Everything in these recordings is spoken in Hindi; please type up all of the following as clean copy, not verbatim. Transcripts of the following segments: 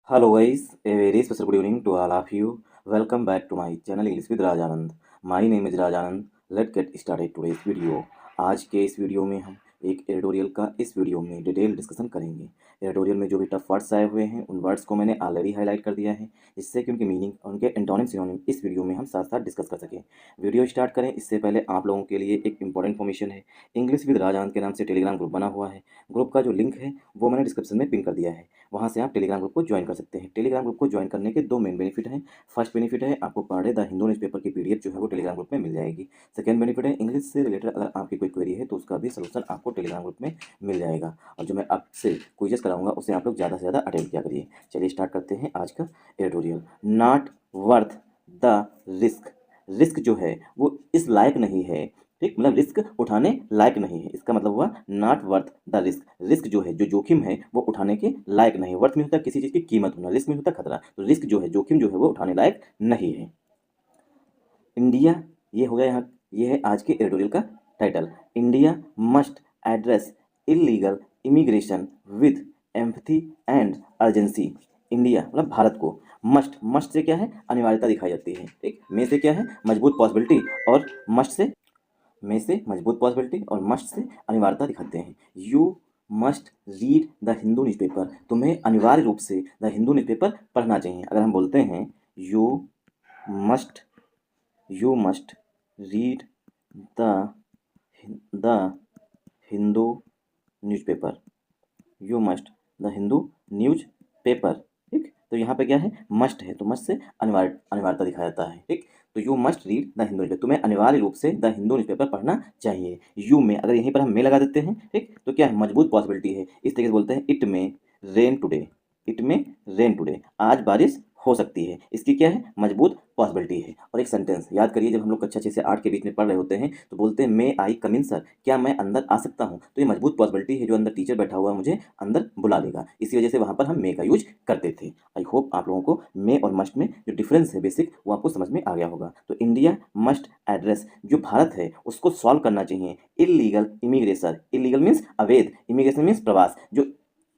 Hello guys, a very special good evening to all of you. Welcome back to my channel English with Rajanand. My name is Rajanand. Let's get started today's video. आज के इस वीडियो में हम एक एडिटोरियल का इस वीडियो में डिटेल डिस्कशन करेंगे। एडिटोरियल में जो भी टफ वर्ड्स आए हुए हैं उन वर्ड्स को मैंने ऑलरेडी हाईलाइट कर दिया है, जिससे कि उनकी मीनिंग और उनके एंटोनिम सिनोनिम इस वीडियो में हम साथ साथ डिस्कस कर सकें। वीडियो स्टार्ट करें इससे पहले आप लोगों के लिए एक इंपॉर्टेंट इन्फॉर्मेशन है। इंग्लिश विद राजानंद के नाम से टेलीग्राम ग्रुप बना हुआ है। ग्रुप का जो लिंक है वो मैंने डिस्क्रिप्शन में पिन कर दिया है। वहाँ से आप टेलीग्राम ग्रुप को ज्वाइन कर सकते हैं। टेलीग्राम ग्रुप को ज्वाइन करने के दो मेन बेनिफिट हैं। फर्स्ट बेनिफिट है आपको per day the Hindu newspaper की पीडीएफ जो है वो टेलीग्राम ग्रुप में मिल जाएगी। सेकंड बेनिफिट है इंग्लिश से रिलेटेड अगर आपकी कोई क्वेरी है तो उसका भी सलूशन आपको टेलीग्राम ग्रुप में मिल जाएगा। और जो मैं आपसे क्विजेस कराऊंगा उसे आप लोग ज़्यादा से ज़्यादा अटेंड किया करिए। चलिए स्टार्ट करते हैं आज का editorial. Not worth the risk. Risk जो है वो इस लायक नहीं है, ठीक, मतलब रिस्क उठाने लायक नहीं है। इसका मतलब हुआ not worth the risk. Risk जो है, जो जोखिम है, वो उठाने के लायक नहीं है। वर्थ में होता है किसी चीज़ की कीमत होना, रिस्क में होता है खतरा। तो रिस्क जो है, जोखिम जो है, वो उठाने लायक नहीं है। इंडिया, ये हो गया यहाँ, ये है आज के एडिटोरियल का title. India must address illegal immigration with empathy and urgency. India मतलब भारत को मस्ट, मस्ट से क्या है, अनिवार्यता दिखाई जाती है, ठीक। में से क्या है, मजबूत पॉसिबिलिटी, और मस्ट से, में से मजबूत पॉसिबिलिटी और मस्ट से अनिवार्यता दिखाते हैं। You must read the Hindu newspaper. तुम्हें अनिवार्य रूप से द हिंदू न्यूज़पेपर पढ़ना चाहिए। अगर हम बोलते हैं must you must read the the Hindu newspaper, you must the Hindu news paper, ठीक। तो यहाँ पे क्या है, मस्ट है, तो मस्ट से अनिवार्यता दिखाया जाता है, ठीक। तो you must read the Hindu newspaper, तुम्हें अनिवार्य रूप से द हिंदू न्यूज़पेपर पढ़ना चाहिए। यू में अगर यहीं पर हम में लगा देते हैं, ठीक, तो क्या है, मजबूत पॉसिबिलिटी है। इस तरीके से बोलते हैं इट में रेन टुडे, इट में रेन टुडे, आज बारिश हो सकती है। इसकी क्या है, मजबूत पॉसिबिलिटी है। और एक सेंटेंस याद करिए, जब हम लोग कक्षा 6 से 8 के बीच में पढ़ रहे होते हैं तो बोलते हैं मे आई कम इन सर, क्या मैं अंदर आ सकता हूँ। तो ये मजबूत पॉसिबिलिटी है, जो अंदर टीचर बैठा हुआ है मुझे अंदर बुला लेगा। इसी वजह से वहाँ पर हम मे का यूज करते थे। आई होप आप लोगों को मे और मस्ट में जो डिफरेंस है बेसिक, वो आपको समझ में आ गया होगा। तो इंडिया मस्ट एड्रेस, जो भारत है उसको सॉल्व करना चाहिए इलीगल इमिग्रेशन। इलीगल मीन्स अवैध, इमिग्रेशन मीन्स प्रवास। जो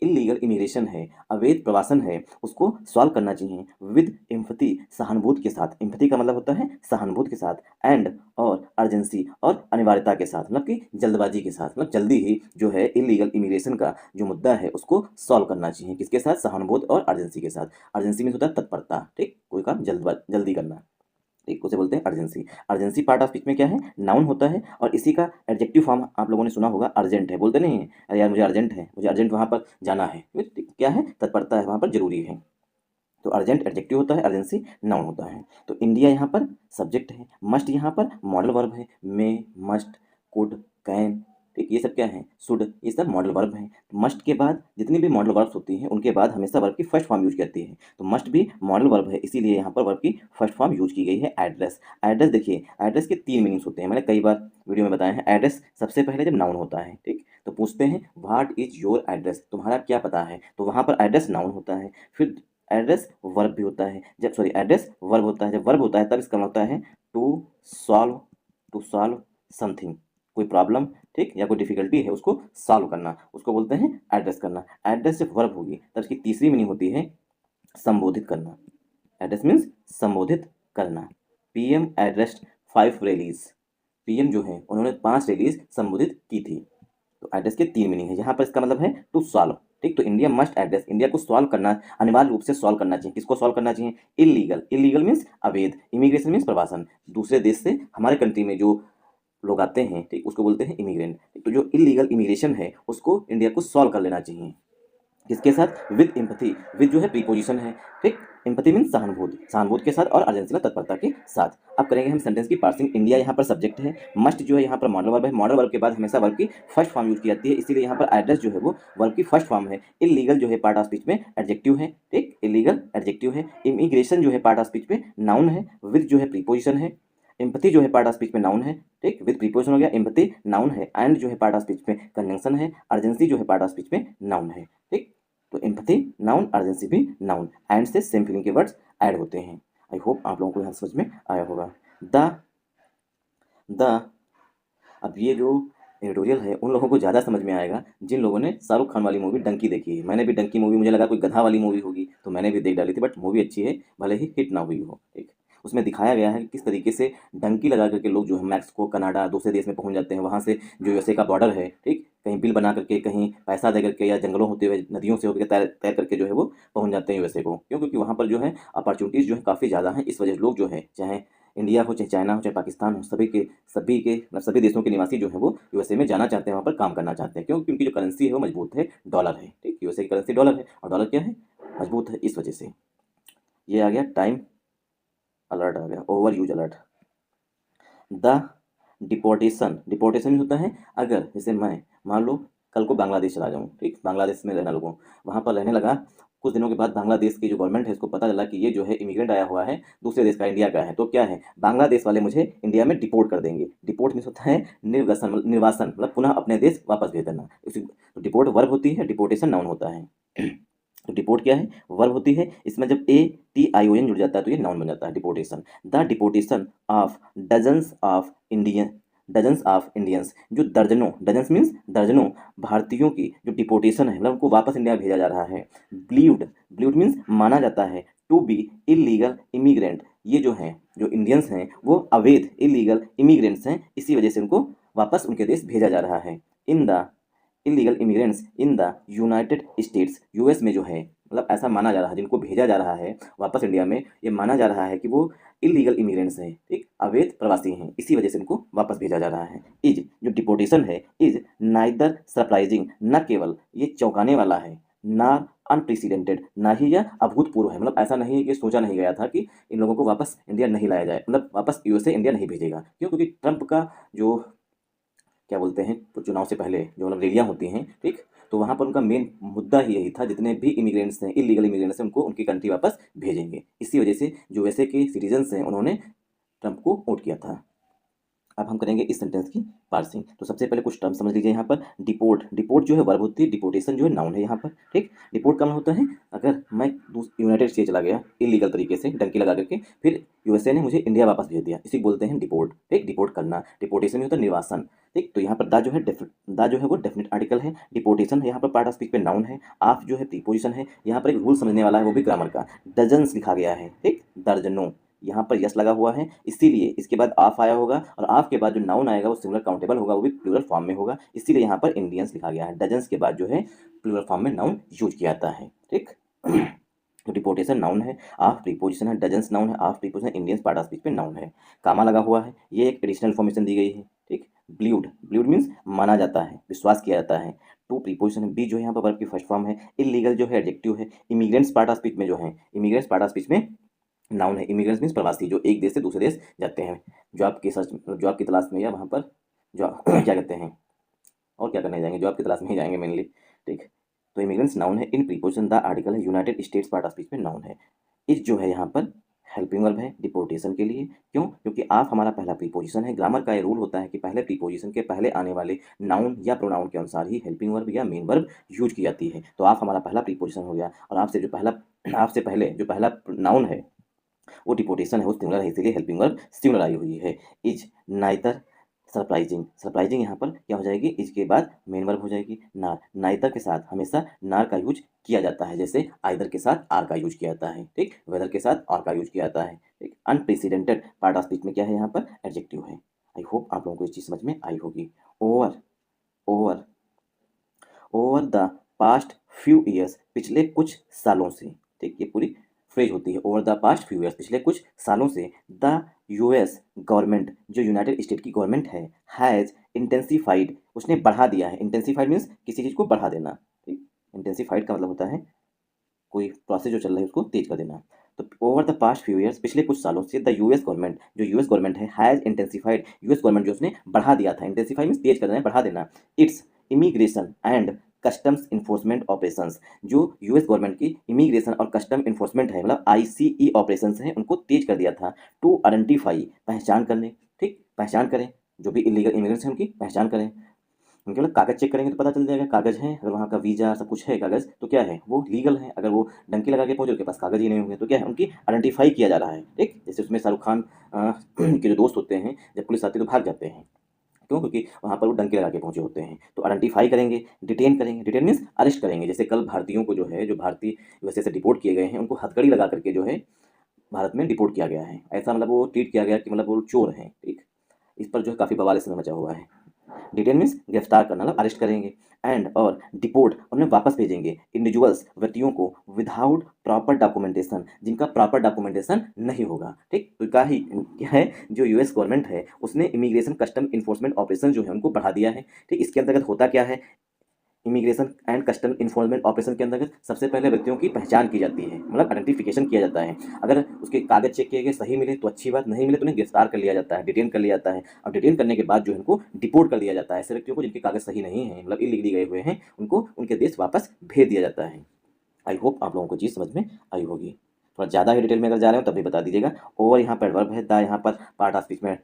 इलीगल इमिग्रेशन है, अवैध प्रवासन है, उसको सॉल्व करना चाहिए विद एम्पथी, सहानुभूति के साथ। एम्पथी का मतलब होता है सहानुभूति के साथ, एंड और अर्जेंसी, और अनिवार्यता के साथ, मतलब कि जल्दबाजी के साथ, मतलब जल्दी ही जो है इलीगल इमिग्रेशन का जो मुद्दा है उसको सॉल्व करना चाहिए। किसके साथ, सहानुभूति और अर्जेंसी के साथ। अर्जेंसी में होता है तत्परता, ठीक, कोई काम जल्दी करना, ठीक, उसे बोलते हैं urgency. Urgency part of speech में क्या है, नाउन होता है। और इसी का एडजेक्टिव फॉर्म आप लोगों ने सुना होगा, अर्जेंट है। बोलते नहीं है, अरे यार मुझे अर्जेंट है, मुझे अर्जेंट वहाँ पर जाना है, ठीक, क्या है, तत्परता है, वहाँ पर जरूरी है। तो अर्जेंट एडजेक्टिव होता है, अर्जेंसी नाउन होता है। तो इंडिया यहाँ पर सब्जेक्ट है, मस्ट यहाँ पर मॉडल वर्ब है। मे, मस्ट, कुड, कैन, ठीक, ये सब क्या है, शुड, ये सब मॉडल वर्ब हैं। मस्ट के बाद जितनी भी मॉडल वर्ब्स होती हैं उनके बाद हमेशा वर्ब की फर्स्ट फॉर्म यूज की जाती है। तो मस्ट भी मॉडल वर्ब है, इसीलिए यहाँ पर वर्ब की फर्स्ट फॉर्म यूज की गई है, एड्रेस। एड्रेस देखिए, एड्रेस के तीन मीनिंग्स होते हैं, मैंने कई बार वीडियो में बताया है। एड्रेस सबसे पहले जब नाउन होता है, ठीक, तो पूछते हैं व्हाट इज योर एड्रेस, तुम्हारा क्या पता है, तो वहाँ पर एड्रेस नाउन होता है। फिर एड्रेस वर्ब भी होता है, जब सॉरी एड्रेस वर्ब होता है, जब वर्ब होता है तब इसका मतलब होता है to solve, to solve something, कोई प्रॉब्लम, ठीक, या कोई डिफिकल्टी है उसको सॉल्व करना, उसको बोलते हैं एड्रेस करना। एड्रेस जब वर्ब होगी तब इसकी तीसरी मीनिंग होती है संबोधित करना। एड्रेस मीन्स संबोधित करना। पीएम एड्रेस्ड 5 रैलीज, पीएम जो है उन्होंने 5 रैलीज संबोधित की थी। तो एड्रेस के तीन मीनिंग है, यहाँ पर इसका मतलब है टू सॉल्व, ठीक। तो इंडिया मस्ट एड्रेस, इंडिया को सॉल्व करना, अनिवार्य रूप से सॉल्व करना चाहिए। किसको सॉल्व करना चाहिए, इलीगल, इलीगल मीन्स अवैध, इमिग्रेशन मीन्स प्रवासन, दूसरे देश से हमारे कंट्री में जो लोग आते हैं, ठीक, उसको बोलते हैं इमिग्रेंट। तो जो इलीगल इमिग्रेशन है उसको इंडिया को सॉल्व कर लेना चाहिए। किसके साथ, विद एम्पथी, विद जो है प्रीपोजिशन है, ठीक, एम्पथी मीन सहानुभूति, सहानुभूति के साथ, और अर्जेंसी में तत्परता के साथ। अब करेंगे हम सेंटेंस की पार्सिंग। इंडिया यहाँ पर सब्जेक्ट है, मस्ट जो है यहाँ पर मॉडल वर्ब है। मॉडल वर्ब के बाद हमेशा वर्ब की फर्स्ट फॉर्म यूज की जाती है, इसीलिए यहाँ पर एड्रेस जो है वो वर्ब की फर्स्ट फॉर्म है। इलीगल जो है पार्ट ऑफ स्पीच में एडजेक्टिव है, ठीक, इलीगल एडजेक्टिव है। इमिग्रेशन जो है पार्ट ऑफ स्पीच में नाउन है, विद जो है प्रीपोजिशन है। एम्पथी जो है पार्ट ऑफ स्पीच में नाउन है, ठीक, विद प्रीपोजिशन हो गया, एम्पथी नाउन है, एंड जो है पार्ट ऑफ स्पीच में कंजंक्शन है, अर्जेंसी जो है पार्ट ऑफ स्पीच में नाउन है, ठीक। तो एम्पथी नाउन, अर्जेंसी भी नाउन, एंड से सेम फीलिंग के वर्ड्स ऐड होते हैं। आई होप आप लोगों को यहाँ समझ में आया होगा। द द अब ये जो एडिटोरियल है उन लोगों को ज़्यादा समझ में आएगा जिन लोगों ने शाहरुख खान वाली मूवी डंकी देखी है। मैंने भी डंकी मूवी, मुझे लगा कोई गधा वाली मूवी होगी तो मैंने भी देख डाली थी, बट मूवी अच्छी है, भले ही हिट ना हुई हो। ठीक, उसमें दिखाया गया है कि किस तरीके से डंकी लगा करके लोग जो है मैक्सिको, कनाडा, दूसरे देश में पहुंच जाते हैं। वहाँ से जो यूएसए का बॉर्डर है, ठीक, कहीं बिल बना करके, कहीं पैसा दे करके, या जंगलों होते हुए, नदियों से होकर तैर तैर करके जो है वो पहुंच जाते हैं यूएसए को। क्यों? क्योंकि वहाँ पर जो है अपॉर्चुनिटीज़ जो है काफ़ी ज़्यादा हैं। इस वजह से लोग जो है, चाहे इंडिया हो, चाहे चाइना हो, चाहे पाकिस्तान हो, सभी देशों के निवासी जो है वो यूएसए में जाना चाहते हैं, वहाँ पर काम करना चाहते हैं। क्यों? क्योंकि उनकी जो करेंसी है वो मजबूत है, डॉलर है। ठीक, यूएसए की करेंसी डॉलर है और डॉलर क्या है, मजबूत है। इस वजह से ये आ गया टाइम अलर्ट, आ गया over use alert. The deportation, deportation होता है अगर जैसे मैं मान लो कल को बांग्लादेश चला जाऊँ, ठीक, बांग्लादेश में रहने लगूँ, वहाँ पर रहने लगा, कुछ दिनों के बाद बांग्लादेश की जो गवर्नमेंट है उसको पता चला कि ये जो है इमिग्रेंट आया हुआ है दूसरे देश का, इंडिया का है, तो क्या है, बांग्लादेश वाले मुझे इंडिया में डिपोर्ट कर देंगे। डिपोर्ट मीन्स होता है निर्वासन, मतलब पुनः अपने देश वापस भेज देना। तो डिपोर्ट वर्ब होती है, डिपोर्टेशन नाउन होता है। तो डिपोर्ट क्या है, वर्ब होती है। इसमें जब ATION जुड़ जाता है तो ये नाउन बन जाता है, deportation. The deportation of dozens of Indians, जो दर्जनों, डजन्स मीन्स दर्जनों भारतीयों की जो डिपोर्टेशन है, मतलब उनको वापस इंडिया भेजा जा रहा है। बिलीव्ड, बिलीव्ड मीन्स माना जाता है, टू बी इलीगल इमिग्रेंट, ये जो हैं, जो इंडियंस हैं वो अवैध इलीगल इमिग्रेंट्स हैं, इसी वजह से उनको वापस उनके देश भेजा जा रहा है। In the illegal immigrants in the United states, US में जो है, मतलब ऐसा माना जा रहा है, जिनको भेजा जा रहा है वापस इंडिया में, ये माना जा रहा है कि वो इलीगल इमिग्रेंट्स हैं, ठीक, अवैध प्रवासी हैं, इसी वजह से उनको वापस भेजा जा रहा है। इज, जो डिपोर्टेशन है, इज नाइदर सरप्राइजिंग, न केवल ये चौंकाने वाला है, ना अनप्रेसिडेंटेड, ना ही यह अभूतपूर्व है, मतलब ऐसा नहीं है कि सोचा नहीं गया था कि इन लोगों को वापस इंडिया नहीं लाया जाए, मतलब वापस यूएसए इंडिया नहीं भेजेगा। क्यों? क्योंकि ट्रंप का जो क्या बोलते हैं, तो चुनाव से पहले जो मतलब रैलियाँ होती हैं, ठीक, तो वहाँ पर उनका मेन मुद्दा ही यही था, जितने भी इमिग्रेंट्स हैं, इलीगल इमिग्रेंट्स हैं, उनको उनकी कंट्री वापस भेजेंगे। इसी वजह से जो वैसे के सिटीजन्स हैं उन्होंने ट्रंप को वोट किया था। अब हम करेंगे इस सेंटेंस की पार्सिंग। तो सबसे पहले कुछ टर्म समझ लीजिए यहाँ पर। डिपोर्ट, डिपोर्ट जो है वर्ब होती है, डिपोर्टेशन जो है नाउन है यहाँ पर, ठीक। डिपोर्ट का मतलब होता है अगर मैं यूनाइटेड स्टेट चला गया इलीगल तरीके से डंकी लगा करके, फिर यूएसए ने मुझे इंडिया वापस भेज दिया, इसी बोलते हैं डिपोर्ट, ठीक, डिपोर्ट करना। डिपोर्टेशन में होता है निर्वासन, ठीक। तो यहाँ पर द जो है द जो है वो डेफिनेट आर्टिकल है, डिपोर्टेशन है यहाँ पर पार्ट ऑफ स्पीच पे नाउन है, ऑफ जो है प्रीपोजिशन है, यहाँ पर एक रूल समझने वाला है वो भी ग्रामर का। डजन्स लिखा गया है, ठीक, दर्जनों, यहाँ पर यस लगा हुआ है, इसीलिए इसके बाद ऑफ आया होगा, और ऑफ के बाद जो नाउन आएगा वो सिंगुलर काउंटेबल होगा, वो भी प्लूरल फॉर्म में होगा, इसीलिए यहाँ पर इंडियंस लिखा गया है। डजन्स के बाद जो है प्लूरल फॉर्म में नाउन यूज किया जाता है, ठीक। तो डिपोर्टेशन नाउन है, ऑफ प्रीपोजिशन है, डजन्स नाउन है, of preposition, Indians part of speech पे नाउन है। कामा लगा हुआ है, ये एक एडिशनल इन्फॉर्मेशन दी गई है, ठीक। ब्लीव्ड, ब्लीव्ड मीन्स माना जाता है, विश्वास किया जाता है। टू प्रीपोजिशन है, बी जो है यहाँ पर वर्ब की फर्स्ट फॉर्म है। इलीगल जो है एडजेक्टिव है। इमिग्रेंट्स पार्ट ऑफ स्पीच में जो है, इमिग्रेंट्स पार्ट ऑफ स्पीच में नाउन है। इमिग्रेंट्स मीन्स प्रवासी, जो एक देश से दूसरे देश जाते हैं जॉब के सर्च, जॉब की तलाश में, या वहाँ पर जॉब क्या कहते हैं, और क्या करने जाएंगे, जॉब की तलाश में ही जाएंगे मेनली, ठीक। तो इमिग्रेंट्स नाउन है। इन प्रीपोजिशन द आर्टिकल है, United states part of speech में नाउन है। इस जो है यहाँ पर हेल्पिंग वर्ब है डिपोर्टेशन के लिए। क्यों? क्योंकि आप हमारा पहला प्रीपोजिशन है। ग्रामर का ये रूल होता है कि पहले प्रीपोजिशन के पहले आने वाले नाउन या प्रोनाउन के अनुसार ही हेल्पिंग वर्ब या मेन वर्ब यूज की जाती है। तो आप हमारा पहला प्रीपोजिशन हो गया, और आपसे पहले जो पहला नाउन है वो डिपोटेशन है, वो सिंगुलर है, इसीलिए हेल्पिंग वर्ब सिंगुलर आई हुई है। इज नाइदर सरप्राइजिंग, सरप्राइजिंग यहाँ पर क्या हो जाएगी, इज के बाद मेन वर्ब हो जाएगी नार। नाइदर के साथ हमेशा नार का यूज किया जाता है, जैसे आइदर के साथ आर का यूज किया जाता है, ठीक। वेदर के साथ आर का यूज किया जाता है, ठीक। अनप्रेसिडेंटेड पार्ट ऑफ स्पीच में क्या है, यहाँ पर एडजेक्टिव है। आई होप आप लोगों को इस चीज समझ में आई होगी। Over, over, over the past few years, पिछले कुछ सालों से, ठीक, ये पूरी फ्रेज होती है। Over the past few years, पिछले कुछ सालों से। द यूएस गवर्नमेंट, जो यूनाइटेड स्टेट की गवर्नमेंट है, हैज़ इंटेंसिफाइड, उसने बढ़ा दिया है। इंटेंसिफाइड मीन्स किसी चीज़ को बढ़ा देना, ठीक। इंटेंसिफाइड का मतलब होता है कोई प्रोसेस जो चल रहा है उसको तेज कर देना। तो over the past few years, पिछले कुछ सालों से, द यूएस गवर्नमेंट, जो यूएस गवर्नमेंट है, हैज़ इंटेंसिफाइड, यूएस गवर्नमेंट जो उसने बढ़ा दिया था, इंटेंसिफाई मीन्स तेज कर देना, बढ़ा देना, it's immigration and customs enforcement operations, जो यूएस गवर्नमेंट की इमिग्रेशन और कस्टम इन्फोर्समेंट है, मतलब ICE ऑपरेशंस हैं, उनको तेज कर दिया था। टू आइडेंटिफाई, पहचान करने, ठीक, पहचान करें, जो भी इलीगल इमिग्रेंट्स हैं उनकी पहचान करें। उनके मतलब कागज चेक करेंगे तो पता चल जाएगा, कागज हैं, अगर वहाँ का वीजा सब कुछ है कागज तो क्या है, वो लीगल है। अगर वो डंकी लगा के पहुंचे, उनके पास कागज ही नहीं होंगे तो क्या है, उनकी आइडेंटिफाई किया जा रहा है, ठीक। जैसे उसमें शाहरुख खान के जो दोस्त होते हैं, जब पुलिस आती है तो भाग जाते हैं, क्यों? क्योंकि वहाँ पर वो डंके लगा के पहुँचे होते हैं। तो आइडेंटिफाई करेंगे, डिटेन करेंगे, डिटेन मीन्स अरेस्ट करेंगे। जैसे कल भारतीयों को जो है, जो भारतीय यूएसए से डिपोर्ट किए गए हैं, उनको हथकड़ी लगा करके जो है भारत में डिपोर्ट किया गया है। ऐसा मतलब वो ट्रीट किया गया कि मतलब वो चोर हैं, ठीक। इस पर जो है काफ़ी बवाल इस समय मचा हुआ है। डिटेन मीन्स गिरफ्तार करना, मतलब अरेस्ट करेंगे, एंड और डिपोर्ट उन्हें वापस भेजेंगे इंडिविजुअल्स व्यक्तियों को विदाउट प्रॉपर डॉक्यूमेंटेशन, जिनका प्रॉपर डॉक्यूमेंटेशन नहीं होगा, ठीक। तो क्या है, जो यूएस गवर्नमेंट है उसने इमिग्रेशन कस्टम इन्फोर्समेंट ऑपरेशन जो है उनको बढ़ा दिया है, ठीक। इसके अंतर्गत होता क्या है, immigration and custom enforcement operation के अंतर्गत सबसे पहले व्यक्तियों की पहचान की जाती है, मतलब आइडेंटिफिकेशन किया जाता है। अगर उसके कागज चेक किए गए सही मिले तो अच्छी बात, नहीं मिले तो उन्हें गिरफ्तार कर लिया जाता है, डिटेन कर लिया जाता है, और डिटेन करने के बाद जो है उनको डिपोर्ट कर दिया जाता है। ऐसे व्यक्तियों को जिनके कागज सही नहीं है, मतलब इलीगली गए हुए हैं, उनको उनके देश वापस भेज दिया जाता है। आई होप आप लोगों को चीज़ समझ में आई होगी। थोड़ा ज़्यादा ही डिटेल में अगर जा रहे हो तब भी बता दीजिएगा। और यहाँ पर वर्ब है, द यहाँ पर पार्ट ऑफ स्पीच में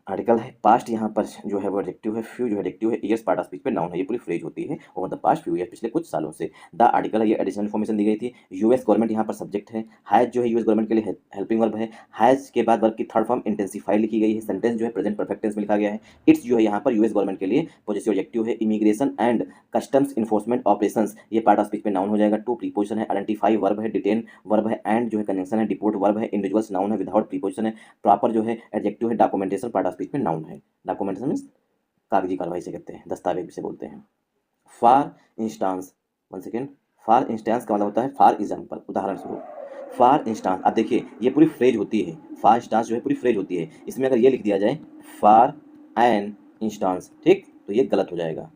आर्टिकल है, पास्ट यहाँ पर जो है वो एडजेक्टिव है, फ्यू जो एडजेक्टिव है, ईयर्स पार्ट ऑफ स्पीच पे नाउन है। ये पूरी फ्रेज होती है over the past few year, पिछले कुछ सालों से। द आर्टिकल है, ये एडिशनल इन्फॉर्मेशन दी गई थी। यूएस गवर्नमेंट यहाँ पर सब्जेक्ट है। हैज जो है यूएस गवर्नमेंट के लिए हेल्पिंग वर्ब है। हैज के बाद वर्ब की थर्ड फॉर्म इंटेंसिफाई लिखी गई है। सेंटेंस जो है प्रेजेंट परफेक्ट टेंस में लिखा गया है। इट्स जो है यहाँ पर यूएस गवर्नमेंट के लिए पॉजिटिव एडजेक्टिव है। Immigration and customs enforcement operations, ये पार्ट ऑफ स्पीच पे नाउन हो जाएगा। टू प्रीपोजिशन है, आइडेंटिफाई वर्ब है, डिटेन वर्ब है, एंड जो है कंजंक्शन है, डिपोर्ट वर्ब है, इंडिविजुअल्स नाउन है, विदाउट प्रीपोजिशन है, प्रॉपर जो है एडजेक्टिव है, डॉक्यूमेंटेशन पार्ट ऑफ स्पीच पे नाउन है। डॉक्यूमेंटेशन मीन्स कागजी कार्रवाई से कहते हैं, दस्तावेज से बोलते हैं। For instance, one second, for instance का मतलब होता है फॉर एग्जाम्पल, उदाहरण स्वरूप। फॉर इंस्टांस, अब देखिए ये पूरी फ्रेज होती है, फॉर इंस्टांस जो है पूरी फ्रेज होती है। इसमें अगर ये लिख दिया जाए फॉर एन इंस्टांस, ठीक, तो ये गलत हो जाएगा,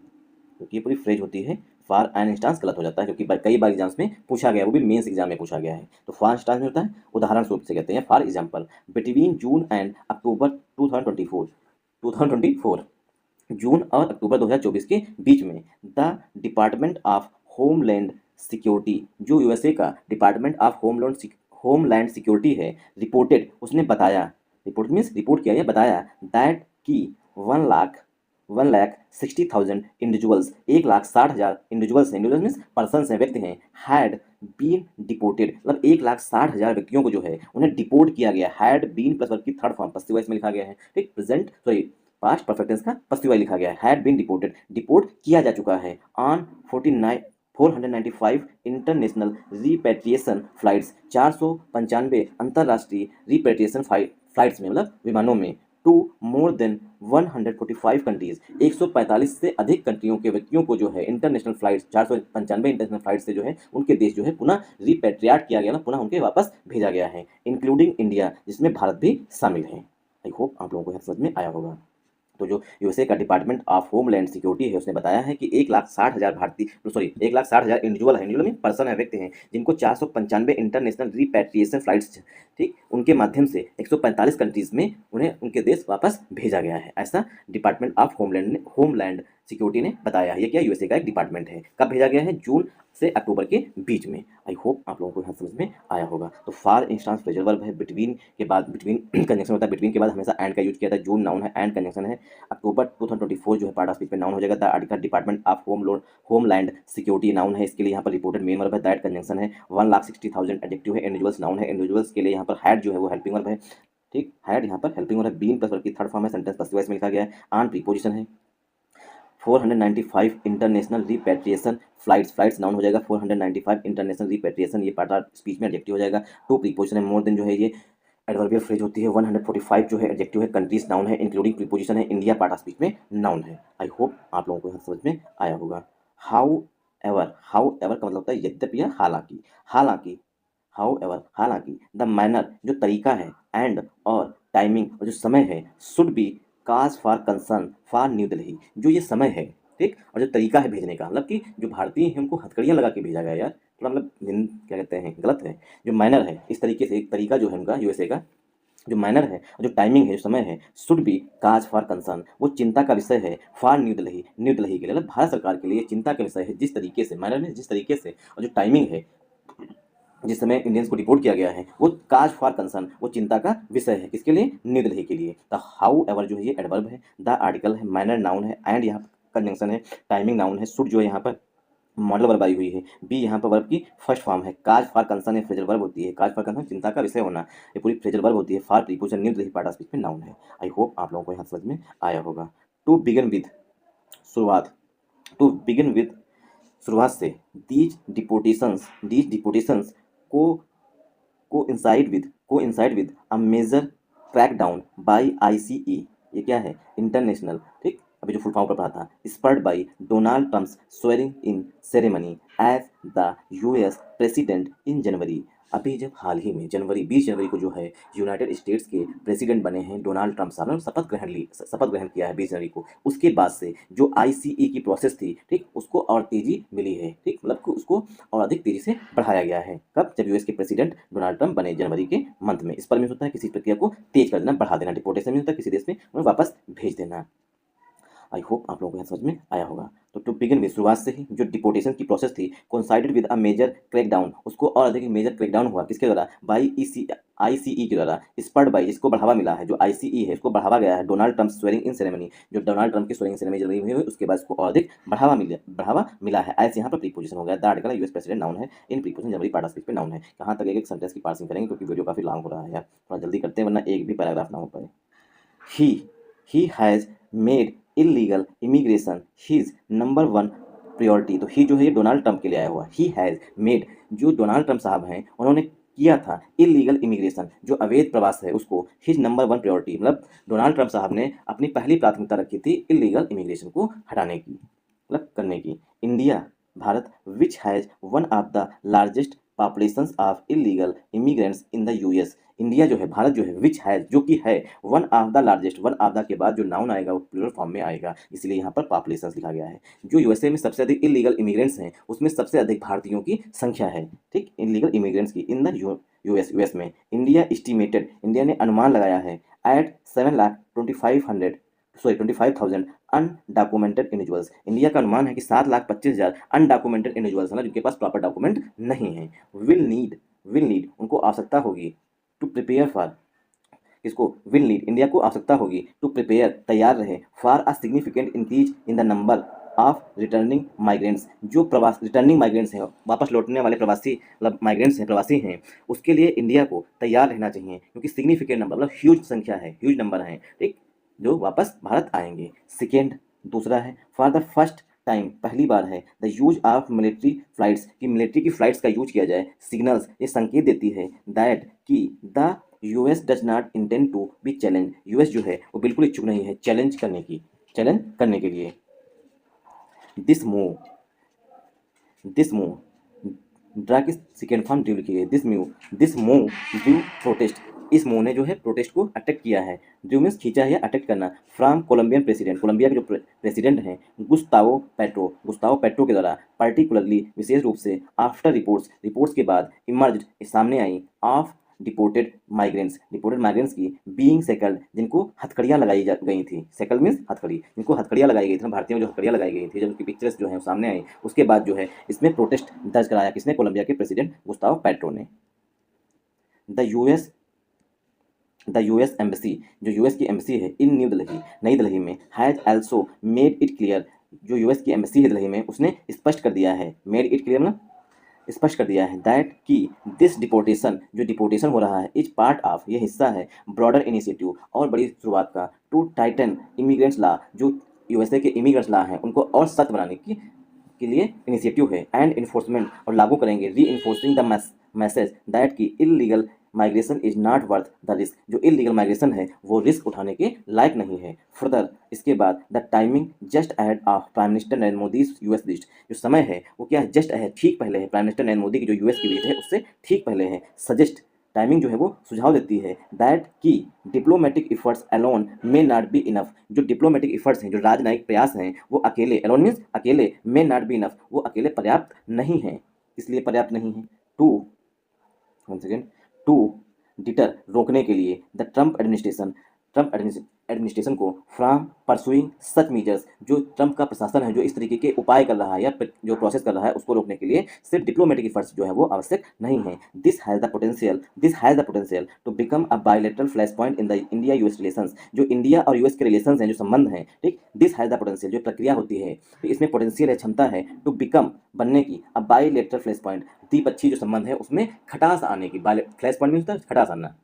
क्योंकि ये पूरी फ्रेज होती है। फॉर एन इंस्टांस गलत हो जाता है, क्योंकि कई बार एग्जाम्स में पूछा गया है, वो भी मेंस एग्जाम में पूछा गया है। तो फॉर इंस्टांस में होता है उदाहरण स्वरूप से कहते हैं। For example, between June and October 2024 जून और अक्टूबर 2024 के बीच में the department of homeland security, जो यूएसए का डिपार्टमेंट ऑफ होमलैंड सिक्योरिटी है, रिपोर्टेड, उसने बताया, रिपोर्ट मीन्स रिपोर्ट किया या बताया, दैट की 1,60,000 इंडिविजुअल्स, 1,60,000 इंडिविजुअल्स हैं, इंडिविजुअल्स मीन्स पर्सन हैं, व्यक्ति हैं, हैड बीन डिपोर्टेड, मतलब 1,60,000 व्यक्तियों को जो है उन्हें डिपोर्ट किया गया। हैड बीन प्लस वर्ब की थर्ड फॉर्म पस्सिव वॉइस में लिखा गया है, ठीक। Present sorry past perfect tense का पस्सिव वाइस लिखा गया है। हैड बीन डिपोर्टेड, डिपोर्ट किया जा चुका है। ऑन 495 इंटरनेशनल रिपेट्रिएशन फ्लाइट्स, 495 अंतर्राष्ट्रीय रिपेट्रिएशन फ्लाइट्स में, मतलब विमानों में, टू मोर देन 145 कंट्रीज, 145 से अधिक कंट्रियों के व्यक्तियों को जो है इंटरनेशनल फ्लाइट्स, 495 इंटरनेशनल फ्लाइट से जो है उनके देश जो है पुनः रिपेट्रिएट किया गया, ना पुनः उनके वापस भेजा गया है, इंक्लूडिंग इंडिया, जिसमें भारत भी शामिल है। आई होप आप लोगों को यह समझ में आया होगा। तो जो यूएसए का डिपार्टमेंट ऑफ होमलैंड सिक्योरिटी है, उसने बताया है कि 1,60,000 भारतीय, सॉरी 1,60,000 इंडिविजुअल है, इंडिविजुअल मीन पर्सन है, व्यक्ति हैं, जिनको 495 इंटरनेशनल रिपैट्रिएशन फ्लाइट्स, ठीक, उनके माध्यम से 145 कंट्रीज में उन्हें उनके देश वापस भेजा गया है। ऐसा डिपार्टमेंट ऑफ होमलैंड सिक्योरिटी ने बताया है। ये क्या यूएसए का एक डिपार्टमेंट है। कब भेजा गया है? जून से अक्टूबर के बीच में। आई होप आप लोगों को यहाँ समझ में आया होगा। तो फॉर इंस्टांस फ्रेजल वर्ब है, बिटवीन के बाद बिटवीन कंजंक्शन होता है, बिटवीन के बाद हमेशा एंड का यूज किया था। जून नाउन है, एंड कंजंक्शन है। अक्टूबर 2024 जो है पार्ट ऑफ स्पीच में नाउन हो जाएगा। The article department of homeland security noun है, इसके लिए यहाँ पर रिपोर्टेड मेन वर्ब है। दैट कंजंक्शन है। 1,60,000 एडजेक्टिव है। इंडिविजुअल्स नाउन है, इंडिविजुअल्स के लिए यहाँ पर हैड जो है वो हेल्पिंग वर्ब है, ठीक। हैड यहाँ पर हेल्पिंग वर्ब है। बीन प्लस वर्ब की थर्ड फॉर्म है, सेंटेंस पस्सिव वॉइस में लिखा गया है। ऑन प्रीपोजिशन है। 495 इंटरनेशनल रिपेट्रिएशन फ्लाइट्स नाउन हो जाएगा। 495 इंटरनेशनल रिपेट्रिएशन, ये पार्ट ऑफ स्पीच में एडजेक्टिव हो जाएगा। टू प्रीपोजिशन है, मोर देन जो है ये एडवर्बियल फ्रेज होती है। 145 जो है एडजेक्टिव है। कंट्रीज नाउन है, इंक्लूडिंग प्रीपोजिशन है। इंडिया पार्ट ऑफ स्पीच में नाउन है। आई होप आप लोगों को यहाँ समझ में आया होगा। हाउ एवर का मतलब होता है यद्यपि या हालांकि। हालांकि द मैनर जो तरीका है, एंड और टाइमिंग और जो समय है, should be cause for concern for new Delhi, जो ये समय है, ठीक, और जो तरीका है भेजने का, मतलब कि जो भारतीय हैं उनको हथकड़ियाँ लगा के भेजा गया यार, थोड़ा मतलब क्या कहते हैं, गलत है। जो मैनर है, इस तरीके से एक तरीका जो है उनका यूएसए का, जो मैनर है और जो टाइमिंग है, जो समय है, should be cause for concern, वो चिंता का विषय है। फॉर न्यू दिल्ली के लिए, मतलब भारत सरकार के लिए चिंता का विषय है। जिस तरीके से, मैनर में जिस तरीके से, और जो टाइमिंग है, जिस समय इंडियंस को रिपोर्ट किया गया है, वो काज फॉर कंसर्न, वो चिंता का विषय है। किसके लिए? न्यू दिल्ली के लिए। द हाउ एवर जो है ये एडवर्ब है। द आर्टिकल है, मैनर नाउन है, एंड यहाँ पर कंजंक्शन है, टाइमिंग नाउन है, शुड जो है यहाँ पर मॉडल वर्ब आई हुई है। बी यहाँ पर वर्ब की फर्स्ट फॉर्म है। काज फॉर कंसर्न फ्रेजल वर्ब होती है। काज फॉर कंसर्न चिंता का विषय होना, ये पूरी फ्रेजल वर्ब होती है। For preposition new Delhi part of speech में नाउन है। आई होप आप लोगों को यहाँ समझ में आया होगा। टू बिगिन विद शुरुआत टू बिगिन विद शुरुआत से these deportations को coincide with a major crackdown by ICE। ये क्या है? इंटरनेशनल, ठीक, अभी जो फुल फॉर्म पर पढ़ा था, spurred by Donald Trump's swearing in ceremony as the US president in January. अभी जब हाल ही में जनवरी 20 जनवरी को जो है यूनाइटेड स्टेट्स के प्रेसिडेंट बने हैं डोनाल्ड ट्रम्प साहब ने शपथ ग्रहण किया है 20 जनवरी को। उसके बाद से जो आईसीई की प्रोसेस थी, ठीक, उसको और तेजी मिली है, ठीक, मतलब कि उसको और अधिक तेजी से बढ़ाया गया है। कब? जब यूएस के प्रेसिडेंट डोनाल्ड ट्रम्प बने जनवरी के मंथ में। इस पर मीन्स होता है किसी प्रक्रिया को तेज कर देना, बढ़ा देना। डिपोर्टेशन मीन्स होता है किसी देश में उन्हें वापस भेज देना। आई होप आप लोगों को यहाँ समझ में आया होगा। तो टू बिगिन विद शुरुआत से ही जो डिपोर्टेशन की प्रोसेस थी coincided with a major crackdown, उसको और अधिक मेजर क्रैकडाउन हुआ किसके द्वारा? बाई आईसीई के द्वारा, स्पर्ड बाई, जिसको बढ़ावा मिला है, जो आईसीई है उसको बढ़ावा गया है Donald Trump swearing in ceremony, जो डोनाल्ड ट्रम्प की स्वेरिंग सेरेमनी जनवरी में हुई उसके बाद इसको और अधिक बढ़ावा मिला है। एज यहाँ पर प्रीपोजिशन हो गया। The article US president noun है, इन प्रीपोजिशन जनवरी पार्टिसिपेट पे नाउन है। कहाँ तक एक सेंटेंस की पार्सिंग करेंगे क्योंकि वीडियो काफी लॉन्ग हो रहा है यार, थोड़ा जल्दी करते हैं वरना एक भी पैराग्राफ ना हो पाए। he has made illegal immigration his number one priority। तो ही जो है ये डोनाल्ड ट्रम्प के लिए आया हुआ। he has made, जो डोनाल्ड ट्रम्प साहब हैं उन्होंने किया था इलीगल इमिग्रेशन, जो अवैध प्रवास है, उसको हिज नंबर वन प्रायोरिटी, मतलब डोनाल्ड ट्रम्प साहब ने अपनी पहली प्राथमिकता रखी थी इलीगल इमिग्रेशन को हटाने की, मतलब करने की। India, Bharat, which has one of the largest populations of illegal immigrants in the US. India जो है, भारत जो है, विच हैज़, जो कि है, one of the largest, one of the के बाद जो नाउन आएगा वो प्लूरल फॉर्म में आएगा, इसलिए यहाँ पर पॉपुलेशंस लिखा गया है। जो यूएसए में सबसे अधिक इलीगल इमिग्रेंट्स हैं उसमें सबसे अधिक भारतीयों की संख्या है, ठीक, इलीगल इमिग्रेंट्स की इन द यूएस में। इंडिया ने अनुमान लगाया है एट 7,25,000 अनडॉक्यूमेंटेड इंडिविजुअल्स। इंडिया का अनुमान है कि 7,25,000 अनडॉक्यूमेंटेड इंडिविजुअल्स, मतलब जिनके पास प्रॉपर डॉक्यूमेंट नहीं है, विल नीड, उनको आवश्यकता होगी टू प्रिपेयर फॉर, किसको? विल नीड, इंडिया को आवश्यकता होगी टू प्रिपेयर, तैयार रहे, for a significant increase in the number of returning migrants, जो रिटर्निंग माइग्रेंट्स हैं, वापस लौटने वाले प्रवासी, मतलब माइग्रेंट्स हैं, प्रवासी हैं, उसके लिए इंडिया को तैयार रहना चाहिए क्योंकि सिग्निफिकेंट नंबर, मतलब ह्यूज संख्या है, ह्यूज नंबर है, ठीक, जो वापस भारत आएंगे। सेकेंड, दूसरा है फॉर द फर्स्ट टाइम, पहली बार है, the use of military flights, कि मिलिट्री की फ्लाइट्स का यूज किया जाए। सिग्नल्स, ये संकेत देती है दैट कि the US does not intend to be challenge, US जो है वो बिल्कुल इच्छुक नहीं है चैलेंज करने के लिए। दिस मूव ड्रा की सेकेंड फॉर्म ड्यू लिखी है। दिस मूव ड्यू प्रोटेस्ट, इस मूव ने जो है प्रोटेस्ट को अटैक किया है। ड्यू मीन्स खींचा है या अटैक करना। फ्रॉम कोलंबियन प्रेसिडेंट, कोलंबिया के जो प्रेसिडेंट हैं गुस्तावो पेट्रो के द्वारा, पर्टिकुलरली, विशेष रूप से, आफ्टर रिपोर्ट्स के बाद, इमर्ज, सामने आई, ऑफ डिपोर्टेड माइग्रेंट्स की बीइंग सेकल्ड, जिनको हथकड़ियाँ लगाई गई थी। सेकल मीन्स हथकड़ी, जिनको हथकड़ियाँ लगाई गई थी, भारतीयों जो हथकड़ियाँ लगाई गई थी, जब उनकी पिक्चर्स जो है सामने आई, उसके बाद जो है इसमें प्रोटेस्ट दर्ज कराया किसने? कोलंबिया के प्रेसिडेंट गुस्तावो पेट्रो ने। द यूएस एम्बेसी, जो यूएस की एम्बेसी है इन नई दिल्ली में, has also made it clear, जो यूएस की एम्बेसी है दिल्ली में, उसने स्पष्ट कर दिया है, मेड इट क्लियर मतलब स्पष्ट कर दिया है, दैट कि दिस डिपोर्टेशन, जो डिपोर्टेशन हो रहा है, इज पार्ट ऑफ, ये हिस्सा है, ब्रॉडर इनिशिएटिव, और बड़ी शुरुआत का, टू टाइटन इमिग्रेंट्स लॉ, जो यूएसए के इमिग्रेंट्स लॉ हैं उनको और सख्त बनाने के लिए इनिशिएटिव है, एंड इन्फोर्समेंट, और लागू करेंगे, री इन्फोर्सिंग द मैसेज दैट की illegal migration is not worth the risk, जो इलीगल माइग्रेशन है वो रिस्क उठाने के लायक नहीं है। फर्दर, इसके बाद, the timing just ahead of prime minister Narendra Modi US visit, जो समय है वो क्या है? जस्ट अहेड, ठीक पहले है, प्राइम मिनिस्टर नरेंद्र मोदी की जो यूएस की विजिट है उससे ठीक पहले है। सजेस्ट, टाइमिंग जो है वो सुझाव देती है, दैट की diplomatic efforts alone may not be enough, जो डिप्लोमेटिक इफर्ट्स हैं, जो राजनयिक प्रयास हैं, वो अकेले, अलोन मीन्स अकेले, मे नॉट बी इनफ, वो अकेले पर्याप्त नहीं है। इसलिए पर्याप्त नहीं है टू डिटर, रोकने के लिए, द ट्रम्प एडमिनिस्ट्रेशन को फ्रॉम परसुइंग सच मेजर्स, जो ट्रम्प का प्रशासन है जो इस तरीके के उपाय कर रहा है या जो प्रोसेस कर रहा है उसको रोकने के लिए सिर्फ डिप्लोमेटिक इफर्ट्स जो है वो आवश्यक नहीं है। This has the potential to become a bilateral flash point in the India US relations, जो इंडिया और यूएस के रिलेशंस हैं, जो संबंध हैं, ठीक, दिस हैज़ द पोटेंशियल, जो प्रक्रिया होती है, तो इसमें पोटेंशियल है, क्षमता है, टू बिकम, बनने की, अ बायलैटरल फ्लैश पॉइंट, द्विपक्षीय जो संबंध है उसमें खटास आने की, फ्लैश पॉइंट में होता है खटास आना,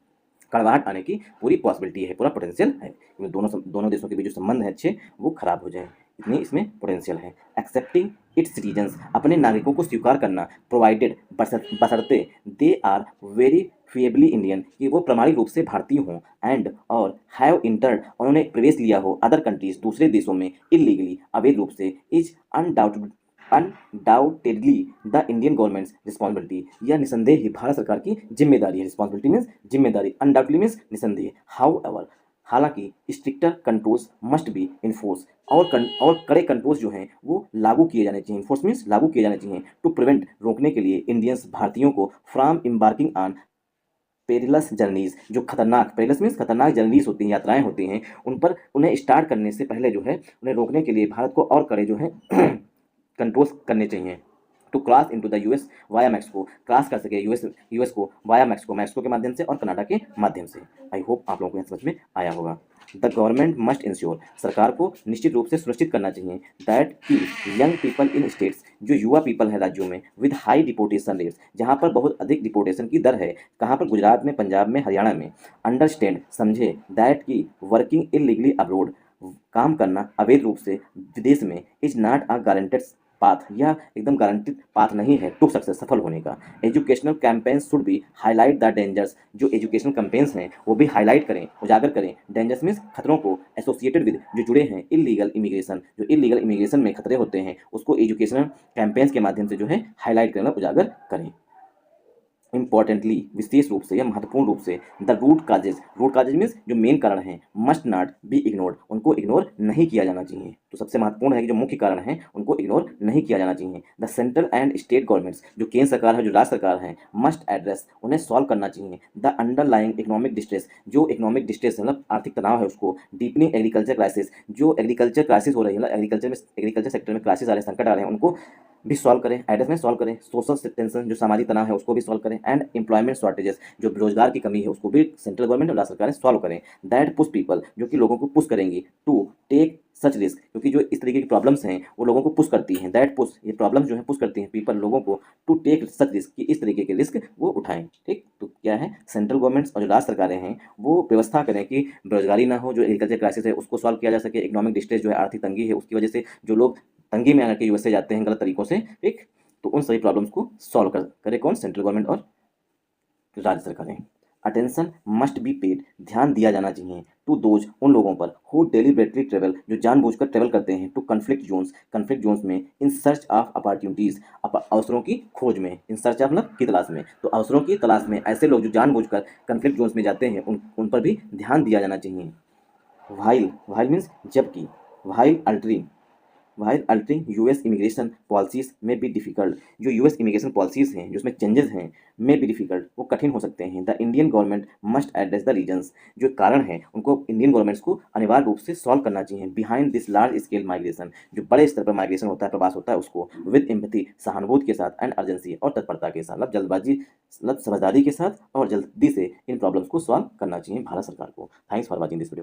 कड़वाहट आने की पूरी पॉसिबिलिटी है, पूरा पोटेंशियल है, क्योंकि दोनों देशों के बीच जो संबंध है अच्छे वो खराब हो जाए, इतनी इसमें पोटेंशियल है। एक्सेप्टिंग इट्स सिटीजन्स, अपने नागरिकों को स्वीकार करना, प्रोवाइडेड बशर्ते they are very feebly Indian, कि वो प्रमाणिक रूप से भारतीय हों, एंड और हैव इंटर्ड, उन्होंने प्रवेश लिया हो, अदर कंट्रीज, दूसरे देशों में, इलीगली, अवैध रूप से, is undoubtedly the Indian governments responsibility, यह निसंदेह ही भारत सरकार की जिम्मेदारी है। रिस्पॉन्सिबिलिटी मीन्स जिम्मेदारी, अनडाउटली मीन्स निसंदेह। हाउ एवर, हालांकि stricter controls must be enforce, और कड़े कंट्रोल्स जो हैं वो लागू किए जाने चाहिए, इन्फोर्स मीन्स लागू किए जाने चाहिए, टू प्रिवेंट, रोकने के लिए, इंडियंस, भारतीयों को, from embarking on perilous journeys, जो खतरनाक, पेरिलस मीन्स खतरनाक जर्नीज होती हैं, यात्राएं होती हैं, उन पर उन्हें स्टार्ट करने से पहले जो है उन्हें रोकने के लिए भारत को और कड़े जो है कंट्रोल्स करने चाहिए। To cross into the US via Mexico, cross कर सके यूएस को वाया मैक्सिको के माध्यम से और कनाडा के माध्यम से। आई होप आप लोगों को समझ में आया होगा। द गवर्नमेंट मस्ट इंश्योर, सरकार को निश्चित रूप से सुनिश्चित करना चाहिए, दैट की यंग पीपल इन स्टेट्स, जो युवा पीपल है राज्यों में, विद हाई डिपोटेशन रेट्स, जहाँ पर बहुत अधिक डिपोटेशन की दर है, कहाँ पर, गुजरात में, पंजाब में, हरियाणा में, अंडरस्टैंड, समझे, दैट की वर्किंग इलीगली अब्रोड, काम करना अवैध रूप से विदेश में, is not a guaranteed path, यह एकदम गारंटिड पाथ नहीं है टू सक्सेस, सफल होने का। Educational campaigns should be highlight the dangers, जो एजुकेशनल कैंपेन्स हैं वो भी हाईलाइट करें, उजागर करें, डेंजर्स मीन्स खतरों को, एसोसिएटेड विद, जो जुड़े हैं, इलीगल इमिग्रेशन, जो इलीगल इमिग्रेशन में खतरे होते हैं उसको एजुकेशनल कैंपेन्स के माध्यम से जो है हाईलाइट करना, उजागर करें। इंपॉर्टेंटली, विशेष रूप से या महत्वपूर्ण रूप से, द रूट काजेज मीन्स जो मेन कारण हैं, मस्ट नॉट बी इग्नोर्ड, उनको इग्नोर नहीं किया जाना चाहिए। तो सबसे महत्वपूर्ण है कि जो मुख्य कारण हैं उनको इग्नोर नहीं किया जाना चाहिए। The central and state governments, जो केंद्र सरकार है, जो राज्य सरकार है, मस्ट एड्रेस, उन्हें सॉल्व करना चाहिए। द अंडरलाइंग इकोनॉमिक डिस्ट्रेस, जो इकोनॉमिक डिस्ट्रेस मतलब आर्थिक तनाव है उसको, डीपनिंग एग्रीकल्चर क्राइसिस, जो एग्रीकल्चर क्राइसिस हो रही है, एग्रीकल्चर सेक्टर में क्राइसिस आ रहे हैं, संकट आ रहे हैं, उनको भी सॉल्व करें, एड्रेस में सॉल्व करें। सोशल टेंशन, जो सामाजिक तनाव है उसको भी सॉल्व करें। एंड एम्प्लॉयमेंट शॉर्टेजेस, जो रोजगार की कमी है उसको भी सेंट्रल गवर्नमेंट और राज्य सरकारें सॉल्व करें। दैट पुश पीपल, जो कि लोगों को पुश करेंगी, टू टेक सच रिस्क, क्योंकि जो इस तरीके की प्रॉब्लम्स हैं वो लोगों को पुश करती हैं। दैट पुश, ये प्रॉब्लम्स जो है पुश करती हैं पीपल, लोगों को, टू टेक सच रिस्क, कि इस तरीके के रिस्क वो उठाएं। ठीक, तो क्या है, सेंट्रल गवर्नमेंट्स और जो राज्य सरकारें हैं वो व्यवस्था करें कि बेरोजगारी ना हो, जो एग्रीकल्चर क्राइसिस है उसको सॉल्व किया जा सके, इकोनॉमिक डिस्ट्रेस जो है, आर्थिक तंगी है उसकी वजह से जो लोग तंगी में आकर के यूएसए जाते हैं गलत तरीकों से, ठीक, तो उन सभी प्रॉब्लम्स को सॉल्व करे कौन, सेंट्रल गवर्नमेंट और राज्य सरकारें। अटेंशन मस्ट बी पेड, ध्यान दिया जाना चाहिए, टू दोज, उन लोगों पर, हु डेलिबरेटली ट्रेवल, जो जानबूझकर ट्रेवल करते हैं, टू कन्फ्लिक्ट जोन्स में, इन सर्च ऑफ अपॉर्चुनिटीज, अवसरों की खोज में, इन सर्च ऑफ मतलब की तलाश में, तो अवसरों की तलाश में ऐसे लोग जो जानबूझकर कन्फ्लिक्ट जोन्स में जाते हैं उन पर भी ध्यान दिया जाना चाहिए। वाइल मीन्स जबकि, while altering US immigration policies में भी डिफिकल्ट, जो यूएस इमिग्रेशन पॉलिसीज हैं जो उसमें चेंजेस हैं, में भी डिफिकल्ट, वो कठिन हो सकते हैं। The Indian government must address the reasons, जो कारण है उनको इंडियन गवर्नमेंट्स को अनिवार्य रूप से सॉल्व करना चाहिए। Behind this large scale migration, जो बड़े स्तर पर माइग्रेशन होता है, प्रवास होता है, उसको विद एम्पैथी, सहानुभूति के साथ, एंड अर्जेंसी, और तत्परता के साथ, मतलब जल्दबाजी, मतलब समझदारी के साथ और जल्दी से इन प्रॉब्लम्स को सॉल्व करना चाहिए भारत सरकार को। Thanks for watching this video.